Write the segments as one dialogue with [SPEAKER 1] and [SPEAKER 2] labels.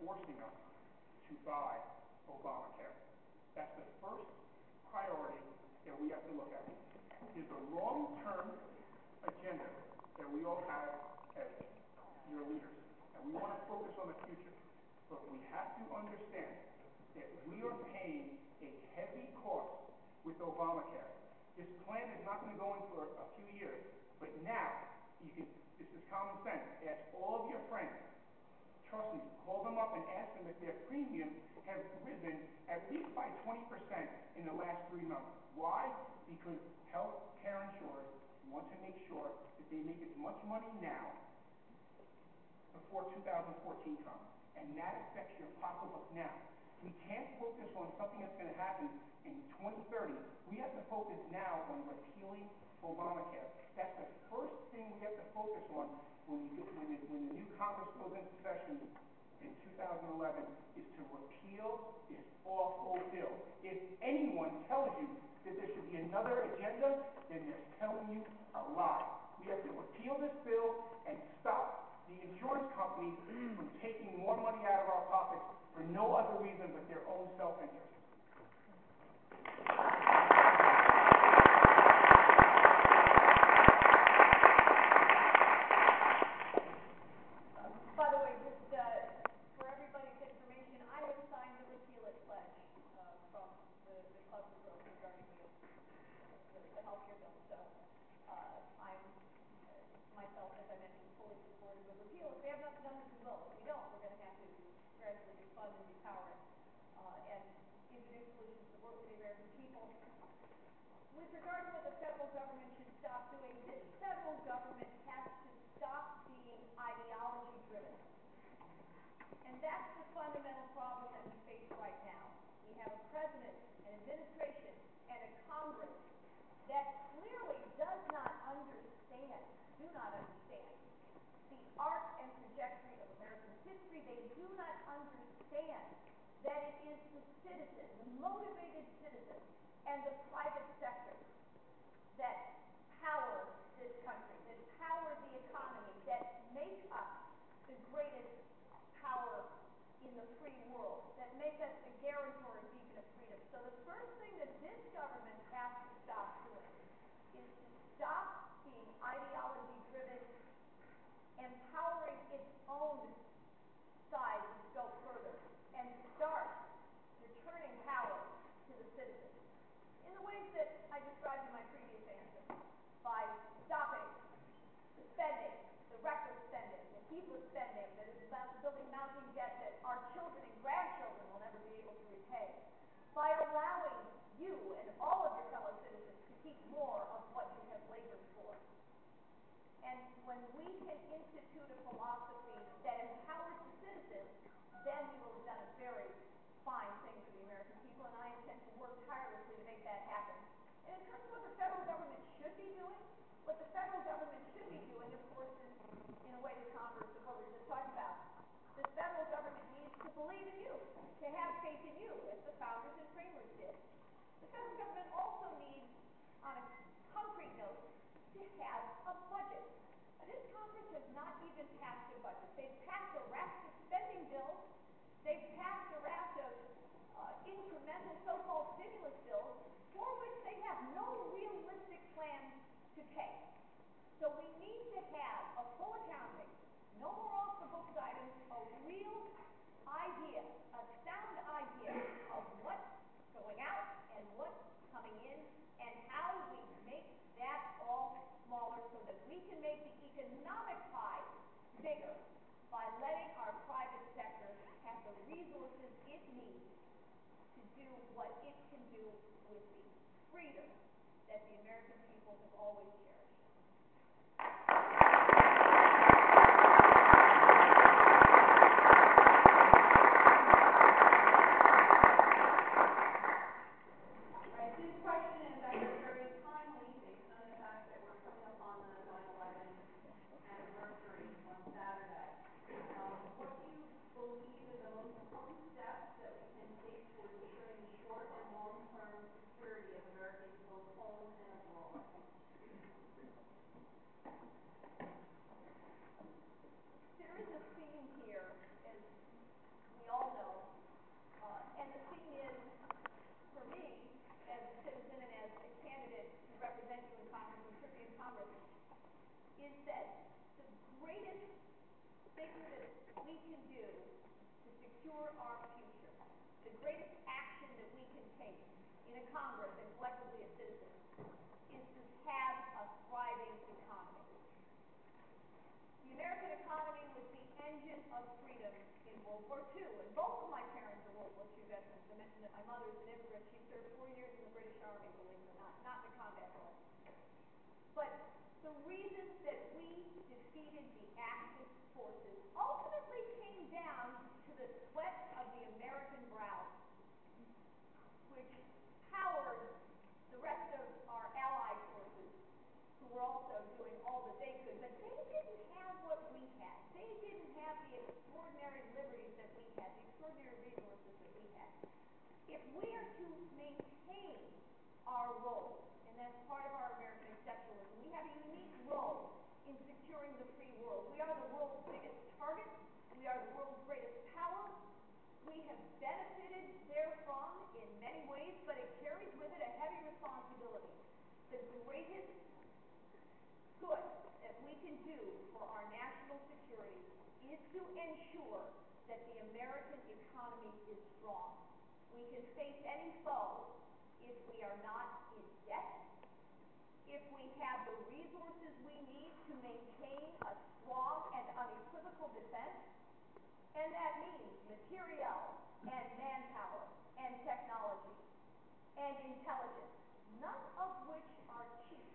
[SPEAKER 1] forcing us to buy Obamacare. That's the first priority that we have to look at. There's a long-term agenda that we all have as your leaders, and we want to focus on the future. But we have to understand that we are paying a heavy cost with Obamacare. This plan is not going to go in for a few years, but now, this is common sense. Ask all of your friends. Trust me, call them up and ask them if their premiums have risen at least by 20% in the last 3 months. Why? Because health care insurers want to make sure that they make as much money now before 2014 comes. And that affects your pocketbook now. We can't focus on something that's going to happen in 2030. We have to focus now on repealing Obamacare. That's the first thing we have to focus on when the new Congress goes into session in 2011, is to repeal this awful bill. If anyone tells you that there should be another agenda, then they're telling you a lie. We have to repeal this bill and stop the insurance companies from taking more money out of our pockets for no other reason but their own self-interest.
[SPEAKER 2] By the way, just for everybody's information, I have signed the repeal it pledge from the club of girls regarding the health care bill. So I'm myself, as I mentioned, fully supportive of repeal. If we have enough numbers, we will. If we don't, we're going to have to gradually defund and depower it and introduce solutions that work for the American people. With regard to what the federal government should stop doing, this federal government has to stop being ideology-driven. And that's the fundamental problem that we face right now. We have a president, an administration, and a Congress that clearly does not understand, do not understand, the arc and trajectory of American history. They do not understand that it is the citizen, the motivated citizen, and the private sector that power this country, that power the economy, that make us the greatest power in the free world, that make us the guarantor and beacon of freedom. So the first thing that this government has to stop doing is to stop being ideology-driven, empowering its own side to go further, and start returning power to the citizens in the ways that I described in my previous answer, by stopping the spending, the reckless spending, the heedless spending that is building mounting debt that our children and grandchildren will never be able to repay, by allowing you and all of your fellow citizens to keep more of what you have labored for. And when we can institute a philosophy that empowers the citizens, then we will have done a very fine thing for the American people, and I intend to work tirelessly to make that happen. And in terms of what the federal government should be doing, what the federal government should be doing, of course, is in a way the converse of what we were just talking about. The federal government needs to believe in you, to have faith in you, as the founders and framers did. The federal government also needs, on a concrete note, to have a budget. Now, this Congress has not even passed a budget. They've passed a raft of spending bills. They've passed a raft of incremental so-called stimulus bills for which they have no realistic plans to pay. So we need to have a full accounting, no more off-the-books items, a real idea, a sound idea of what's going out and what's coming in and how we make that all smaller so that we can make the economic pie bigger by letting our private sector have the resources it needs to do what it can do with the freedom that the American people have always cherished. things that we can do to secure our future, the greatest action that we can take in a Congress and collectively as citizens, is to have a thriving economy. The American economy was the engine of freedom in World War II, and both of my parents are World War II veterans. I mentioned that my mother is an immigrant. She served 4 years in the British Army, believe it or not in the combat role. But the reasons that we defeated the Axis forces ultimately came down to the sweat of the American brow, which powered the rest of our allied forces, who were also doing all that they could, but they didn't have what we had. They didn't have the extraordinary liberties that we had, the extraordinary resources that we had. If we are to maintain our role, and that's part of our American exceptionalism, we have a unique role in securing the free world. We are the world's biggest target. We are the world's greatest power. We have benefited therefrom in many ways, but it carries with it a heavy responsibility. The greatest good that we can do for our national security is to ensure that the American economy is strong. We can face any foe if we are not in debt, if we have the resources we need to maintain a strong and unequivocal defense, and that means material and manpower and technology and intelligence, none of which are cheap,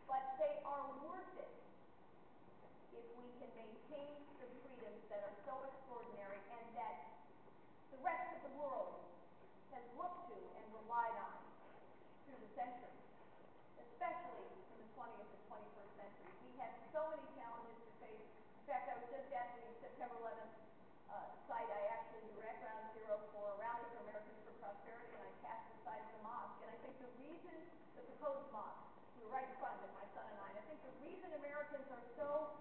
[SPEAKER 2] but they are worth it if we can maintain the freedoms that are so extraordinary and that the rest of the world has looked to and relied on through the centuries, especially in the 20th and 21st centuries. We had so many challenges to face. In fact, I was just at the September 11th site. I actually direct Ground Zero for Rally for Americans for Prosperity, and I passed the site of the mosque. And I think the reason, the proposed mosque, we were right in front of it, my son and I think the reason Americans are so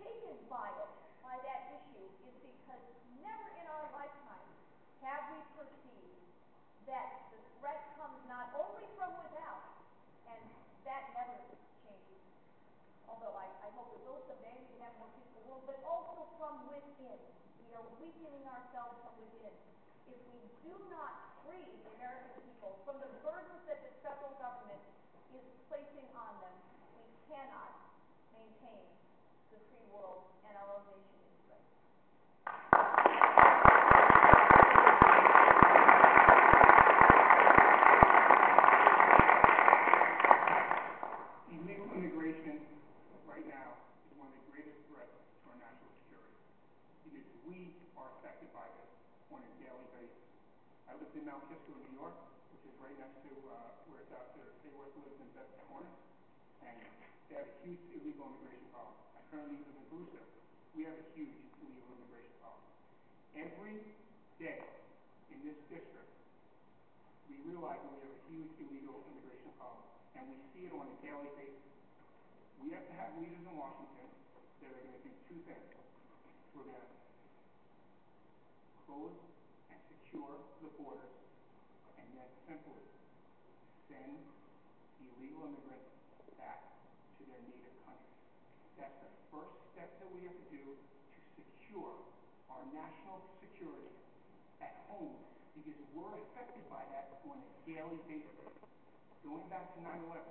[SPEAKER 2] shaken by it, by that issue, is because never in our lifetime have we perceived that the threat comes not only from without, and that never changes, although I hope it will someday, we can have a more peaceful world, but also from within. We are weakening ourselves from within. If we do not free the American people from the burdens that the federal government is placing on them, we cannot maintain the free world and our own nation in strength.
[SPEAKER 1] Illegal immigration right now is one of the greatest threats to our national security because we are affected by this on a daily basis. I lived in Mount Kisco, New York, which is right next to where Dr. Hayworth lives in Bedford Corners, and they have a huge illegal immigration problem. I currently live in Brewster. We have a huge illegal immigration problem. Every day in this district, we realize that we have a huge illegal immigration problem, and we see it on a daily basis. We have to have leaders in Washington that are going to do two things. We're going to close and secure the borders, and then simply send illegal immigrants back to their native countries. That's the first step that we have to do to secure our national security at home, because we're affected by that on a daily basis. Going back to 9/11,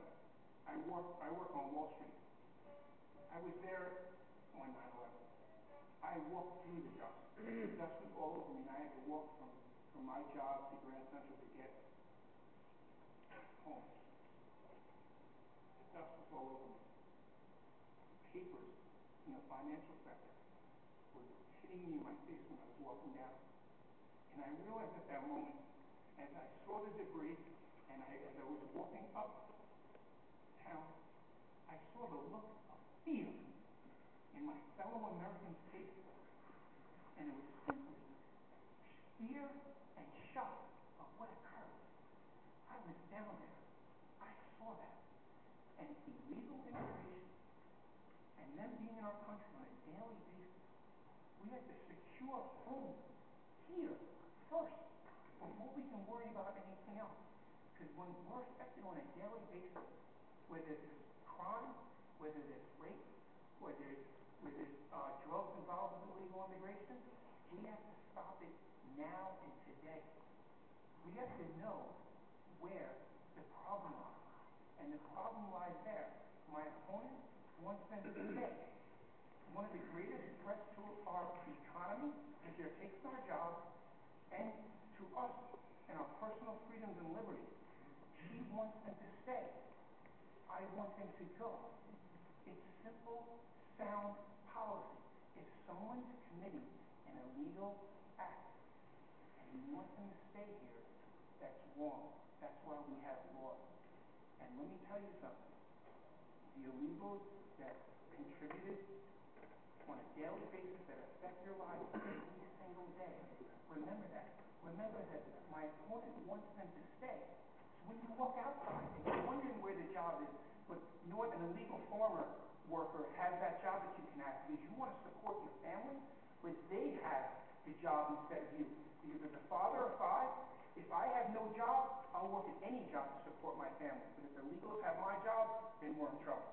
[SPEAKER 1] I work on Wall Street. I was there on 9/11. I walked through the dust. The dust was all over me, and I had to walk from my job to Grand Central to get home. The dust was all over me. Papers in the financial sector were hitting me in my face when I was walking down. And I realized at that moment, as I saw the debris, and as I was walking up town, I saw the look of fear in my fellow Americans' faces. And it was simply fear and shock of what occurred. I was down there. I saw that. And illegal immigration, and them being in our country on a daily basis, we have to secure home here first before we can worry about anything else. Because when we're affected on a daily basis, whether there's crime, whether there's rape, whether there's where there's drugs involved with illegal immigration, we have to stop it now and today. We have to know where the problem lies. And the problem lies there. My opponent wants them to stay. One of the greatest threats to our economy is they're taking our jobs and to us and our personal freedoms and liberties. He wants them to stay. I want them to go. It's simple, sound policy. If someone's committing an illegal act and you want them to stay here, that's wrong. That's why we have laws. And let me tell you something. The illegals that contributed on a daily basis that affect your lives every single day, remember that. Remember that my opponent wants them to stay. So when you walk outside and you're wondering where the job is, but an illegal farmer worker has that job that you can have because you want to support your family, but they have the job instead of you. Because as a father of 5, if I have no job, I'll work at any job to support my family. But if the illegals have my job, then we're in trouble.